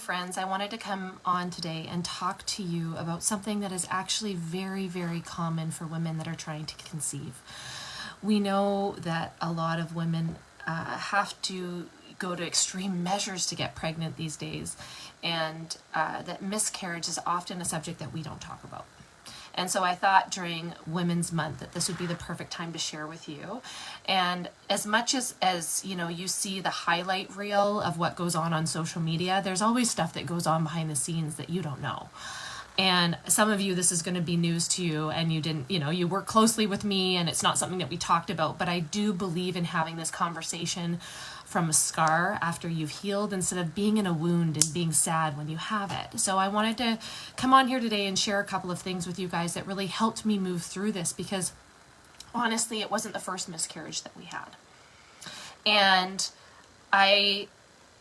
friends, I wanted to come on today and talk to you about something that is actually very, very common for women that are trying to conceive. We know that a lot of women have to go to extreme measures to get pregnant these days, and that miscarriage is often a subject that we don't talk about. And so I thought during Women's Month that this would be the perfect time to share with you. And as much as you know, you see the highlight reel of what goes on social media, there's always stuff that goes on behind the scenes that you don't know. And some of you, this is going to be news to you, and you didn't, you work closely with me, and it's not something that we talked about, but I do believe in having this conversation from a scar after you've healed, instead of being in a wound and being sad when you have it. So I wanted to come on here today and share a couple of things with you guys that really helped me move through this, because honestly, it wasn't the first miscarriage that we had. And I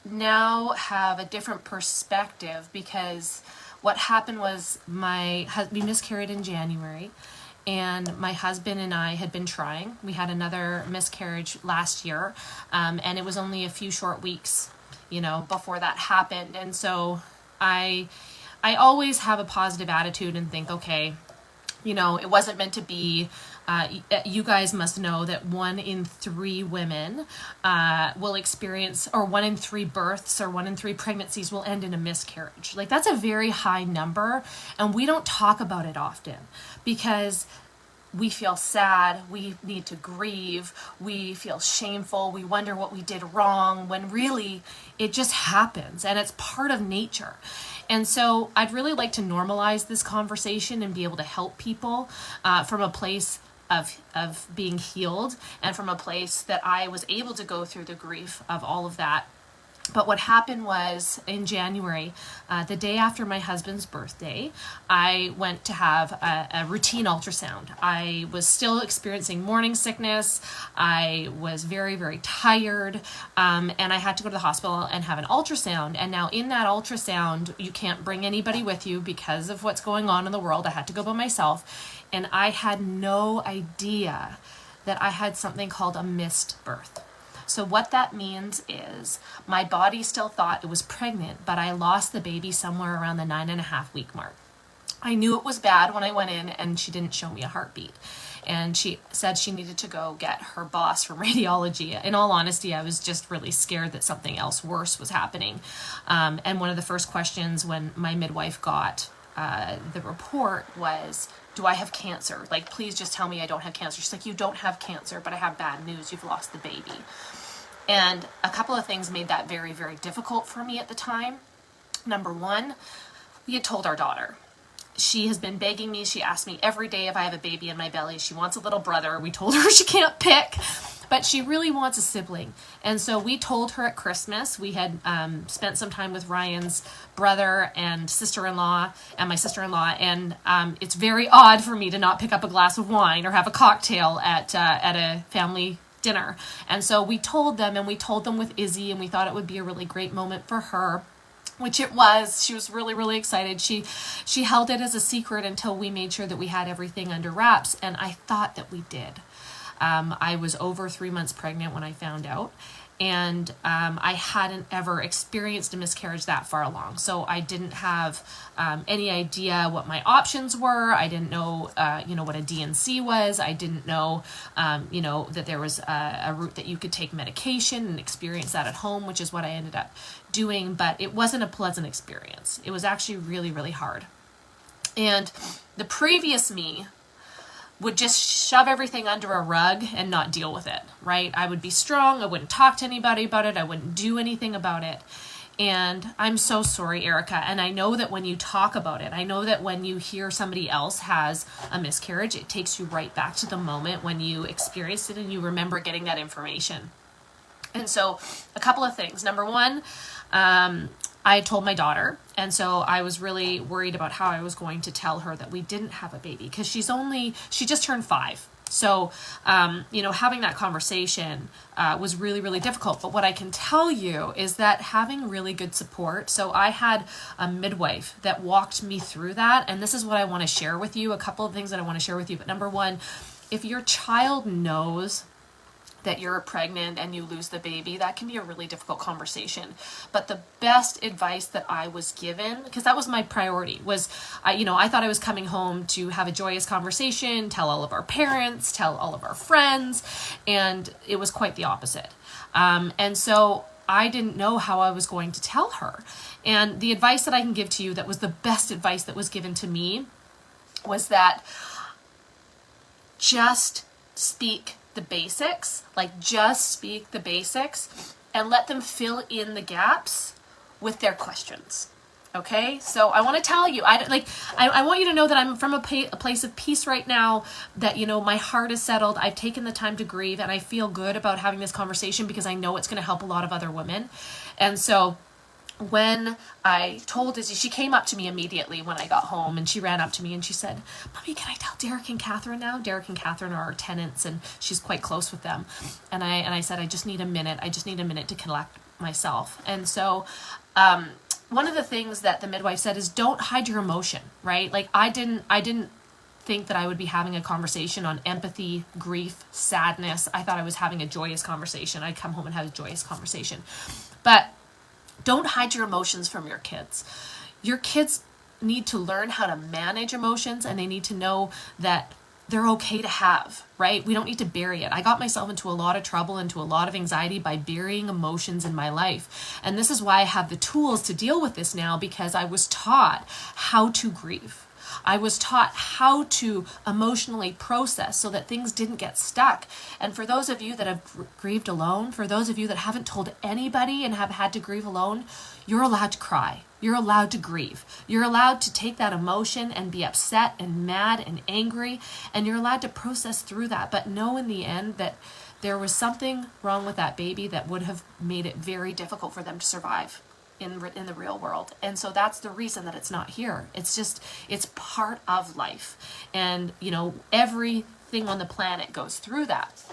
now have a different perspective, because what happened was we miscarried in January, and my husband and I had been trying. We had another miscarriage last year, and it was only a few short weeks, before that happened. And so I always have a positive attitude and think, okay, it wasn't meant to be. You guys must know that 1 in 3 women will experience, or 1 in 3 births, or 1 in 3 pregnancies will end in a miscarriage. Like, that's a very high number, and we don't talk about it often because we feel sad, we need to grieve, we feel shameful, we wonder what we did wrong, when really it just happens and it's part of nature. And so I'd really like to normalize this conversation and be able to help people from a place of being healed, and from a place that I was able to go through the grief of all of that. But what happened was, in January, the day after my husband's birthday, I went to have a routine ultrasound. I was still experiencing morning sickness. I was very, very tired, and I had to go to the hospital and have an ultrasound. And now in that ultrasound, you can't bring anybody with you because of what's going on in the world. I had to go by myself. And I had no idea that I had something called a missed birth. So what that means is my body still thought it was pregnant, but I lost the baby somewhere around the 9.5-week mark. I knew it was bad when I went in, and she didn't show me a heartbeat. And she said she needed to go get her boss from radiology. In all honesty, I was just really scared that something else worse was happening. And one of the first questions when my midwife got the report was, do I have cancer? Like, please just tell me I don't have cancer. She's like, you don't have cancer, but I have bad news. You've lost the baby. And a couple of things made that very, very difficult for me at the time. Number one, we had told our daughter. She has been begging me. She asks me every day if I have a baby in my belly. She wants a little brother. We told her she can't pick, but she really wants a sibling. And so we told her at Christmas. We had spent some time with Ryan's brother and sister-in-law and my sister-in-law, and it's very odd for me to not pick up a glass of wine or have a cocktail at a family dinner. And so we told them, and we told them with Izzy, and we thought it would be a really great moment for her, which it was. She was really, really excited. She held it as a secret until we made sure that we had everything under wraps, and I thought that we did. I was over 3 months pregnant when I found out, and I hadn't ever experienced a miscarriage that far along. So I didn't have any idea what my options were. I didn't know, what a DNC was. I didn't know, that there was a route that you could take medication and experience that at home, which is what I ended up doing. But it wasn't a pleasant experience. It was actually really, really hard. And the previous me would just shove everything under a rug and not deal with it, right? I would be strong. I wouldn't talk to anybody about it. I wouldn't do anything about it. And I'm so sorry, Erica. And I know that when you talk about it, I know that when you hear somebody else has a miscarriage, it takes you right back to the moment when you experienced it and you remember getting that information. And so a couple of things. Number one, I told my daughter, and so I was really worried about how I was going to tell her that we didn't have a baby, because she just turned 5. So, having that conversation was really, really difficult. But what I can tell you is that having really good support. So I had a midwife that walked me through that. And this is what I want to share with you, a couple of things that I want to share with you. But number one, if your child knows that you're pregnant and you lose the baby, that can be a really difficult conversation. But the best advice that I was given, because that was my priority, was I thought I was coming home to have a joyous conversation, tell all of our parents, tell all of our friends, and it was quite the opposite. And so I didn't know how I was going to tell her. And the advice that I can give to you that was the best advice that was given to me was that just speak the basics, just speak the basics and let them fill in the gaps with their questions. Okay, so I want to tell you, I want you to know that I'm from a place of peace right now, that, my heart is settled. I've taken the time to grieve, and I feel good about having this conversation because I know it's going to help a lot of other women. And so when I told Izzy, she came up to me immediately when I got home, and she ran up to me and she said, "Mommy, can I tell Derek and Catherine now?" Derek and Catherine are our tenants, and she's quite close with them. And I said, I just need a minute to collect myself. And so, one of the things that the midwife said is, don't hide your emotion, right? I didn't think that I would be having a conversation on empathy, grief, sadness. I thought I was having a joyous conversation. I'd come home and have a joyous conversation. But don't hide your emotions from your kids. Your kids need to learn how to manage emotions, and they need to know that they're okay to have, right? We don't need to bury it. I got myself into a lot of trouble, into a lot of anxiety by burying emotions in my life. And this is why I have the tools to deal with this now, because I was taught how to grieve. I was taught how to emotionally process so that things didn't get stuck. And for those of you that have grieved alone, for those of you that haven't told anybody and have had to grieve alone, you're allowed to cry. You're allowed to grieve. You're allowed to take that emotion and be upset and mad and angry, and you're allowed to process through that. But know in the end that there was something wrong with that baby that would have made it very difficult for them to survive in the real world. And so that's the reason that it's not here. It's part of life. And, everything on the planet goes through that.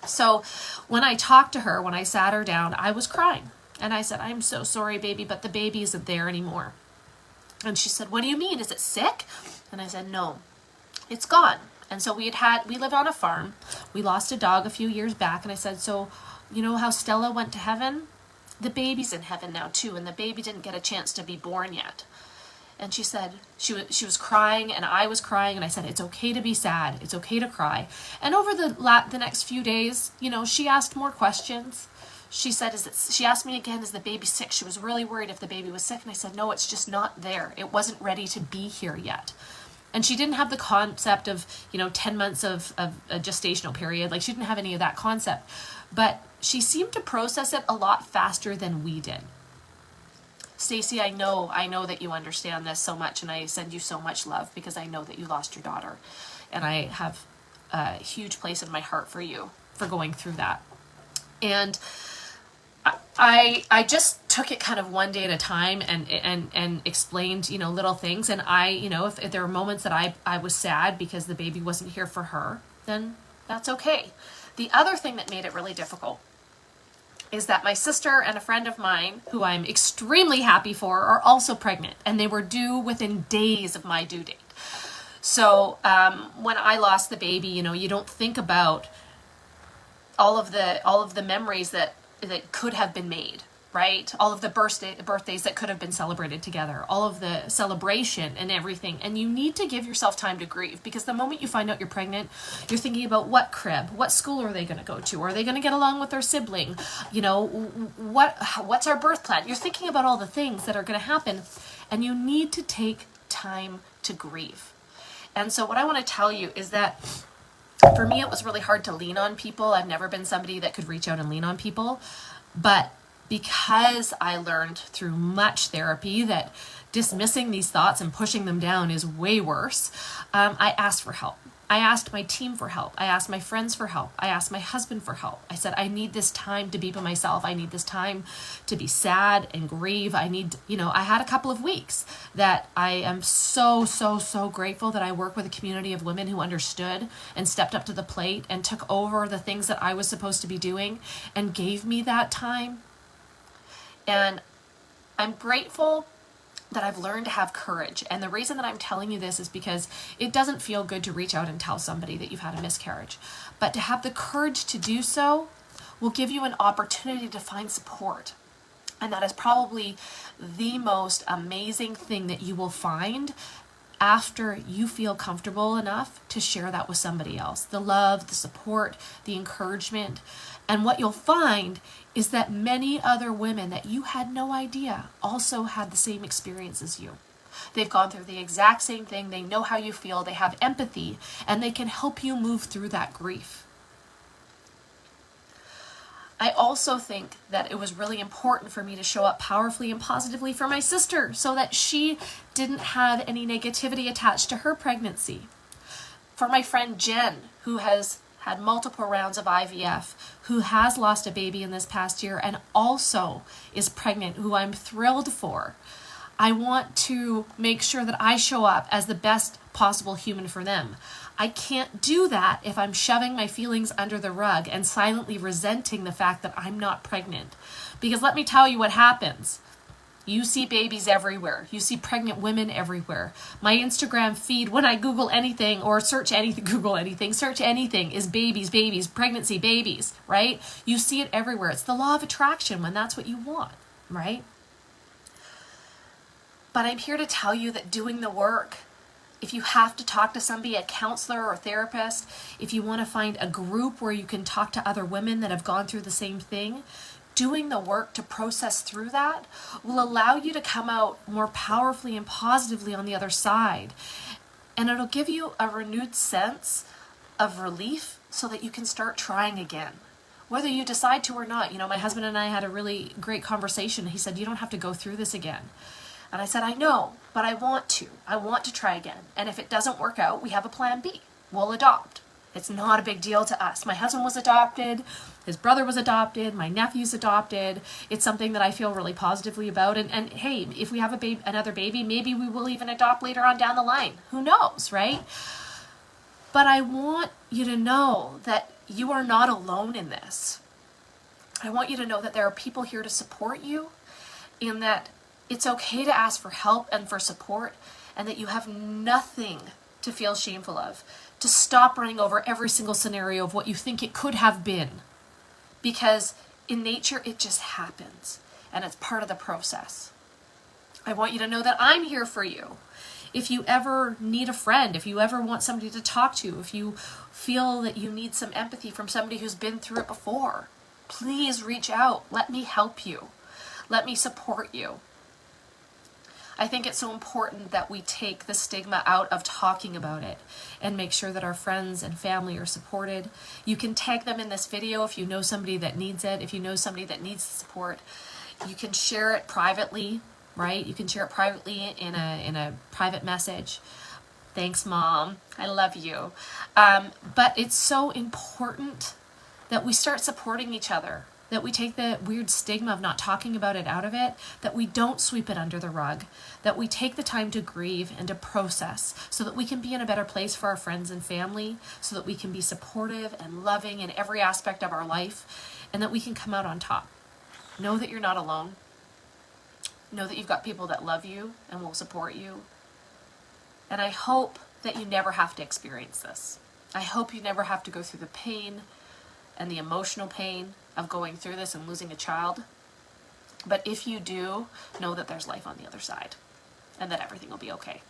So when I talked to her, when I sat her down, I was crying. And I said, "I'm so sorry, baby, but the baby isn't there anymore." And she said, "What do you mean? Is it sick?" And I said, "No, it's gone." And so we live on a farm. We lost a dog a few years back. And I said, "So, you know how Stella went to heaven? The baby's in heaven now too, and the baby didn't get a chance to be born yet." And she said, she was crying, and I was crying, and I said, "It's okay to be sad. It's okay to cry." And over the next few days, she asked more questions. She said, she asked me again, "Is the baby sick?" She was really worried if the baby was sick. And I said, "No, it's just not there. It wasn't ready to be here yet." And she didn't have the concept of, 10 months of a gestational period. She didn't have any of that concept. But she seemed to process it a lot faster than we did. Stacey, I know that you understand this so much, and I send you so much love because I know that you lost your daughter. And I have a huge place in my heart for you for going through that. And I just took it kind of one day at a time and explained, little things. And if there were moments that I was sad because the baby wasn't here for her, then that's okay. The other thing that made it really difficult is that my sister and a friend of mine, who I'm extremely happy for, are also pregnant, and they were due within days of my due date. So when I lost the baby, you don't think about all of the memories that could have been made, right? All of the birthdays that could have been celebrated together, all of the celebration and everything. And you need to give yourself time to grieve, because the moment you find out you're pregnant, you're thinking about what crib, what school are they going to go to? Are they going to get along with their sibling? What's our birth plan? You're thinking about all the things that are going to happen, and you need to take time to grieve. And so what I want to tell you is that for me, it was really hard to lean on people. I've never been somebody that could reach out and lean on people. But because I learned through much therapy that dismissing these thoughts and pushing them down is way worse, I asked for help. I asked my team for help. I asked my friends for help. I asked my husband for help. I said, I need this time to be by myself. I need this time to be sad and grieve. I had a couple of weeks that I am so, so, so grateful that I work with a community of women who understood and stepped up to the plate and took over the things that I was supposed to be doing and gave me that time. And I'm grateful that I've learned to have courage. And the reason that I'm telling you this is because it doesn't feel good to reach out and tell somebody that you've had a miscarriage. But to have the courage to do so will give you an opportunity to find support. And that is probably the most amazing thing that you will find after you feel comfortable enough to share that with somebody else. The love, the support, the encouragement. And what you'll find is that many other women that you had no idea also had the same experience as you. They've gone through the exact same thing. They know how you feel. They have empathy, and they can help you move through that grief. I also think that it was really important for me to show up powerfully and positively for my sister so that she didn't have any negativity attached to her pregnancy. For my friend Jen, who has had multiple rounds of IVF, who has lost a baby in this past year and also is pregnant, who I'm thrilled for. I want to make sure that I show up as the best possible human for them. I can't do that if I'm shoving my feelings under the rug and silently resenting the fact that I'm not pregnant. Because let me tell you what happens. You see babies everywhere. You see pregnant women everywhere. My Instagram feed, when I Google anything or search anything, search anything, is babies, babies, pregnancy, babies, right? You see it everywhere. It's the law of attraction when that's what you want, right? But I'm here to tell you that doing the work, if you have to talk to somebody, a counselor or therapist, if you want to find a group where you can talk to other women that have gone through the same thing, doing the work to process through that will allow you to come out more powerfully and positively on the other side. And it'll give you a renewed sense of relief so that you can start trying again. Whether you decide to or not. My husband and I had a really great conversation. He said, you don't have to go through this again. And I said, I know, but I want to. I want to try again. And if it doesn't work out, we have a plan B. We'll adopt. It's not a big deal to us. My husband was adopted. His brother was adopted. My nephew's adopted. It's something that I feel really positively about. And hey, if we have another baby, maybe we will even adopt later on down the line. Who knows, right? But I want you to know that you are not alone in this. I want you to know that there are people here to support you, and that it's okay to ask for help and for support, and that you have nothing to feel shameful of. To stop running over every single scenario of what you think it could have been. Because in nature, it just happens, and it's part of the process. I want you to know that I'm here for you. If you ever need a friend, if you ever want somebody to talk to, if you feel that you need some empathy from somebody who's been through it before, please reach out. Let me help you. Let me support you. I think it's so important that we take the stigma out of talking about it and make sure that our friends and family are supported. You can tag them in this video if you know somebody that needs it, if you know somebody that needs support. You can share it privately, right? You can share it privately in a private message. Thanks, Mom. I love you. But it's so important that we start supporting each other, that we take the weird stigma of not talking about it out of it, that we don't sweep it under the rug, that we take the time to grieve and to process so that we can be in a better place for our friends and family, so that we can be supportive and loving in every aspect of our life, and that we can come out on top. Know that you're not alone. Know that you've got people that love you and will support you. And I hope that you never have to experience this. I hope you never have to go through the pain and the emotional pain of going through this and losing a child. But if you do, know that there's life on the other side and that everything will be okay.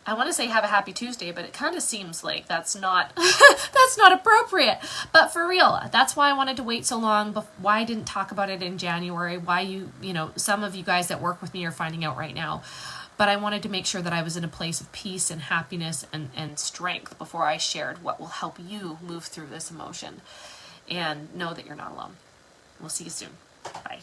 I want to say have a happy Tuesday, but it kind of seems like that's not that's not appropriate. But for real, that's why I wanted to wait so long, why I didn't talk about it in January, why some of you guys that work with me are finding out right now. But I wanted to make sure that I was in a place of peace and happiness and strength before I shared what will help you move through this emotion. And know that you're not alone. We'll see you soon. Bye.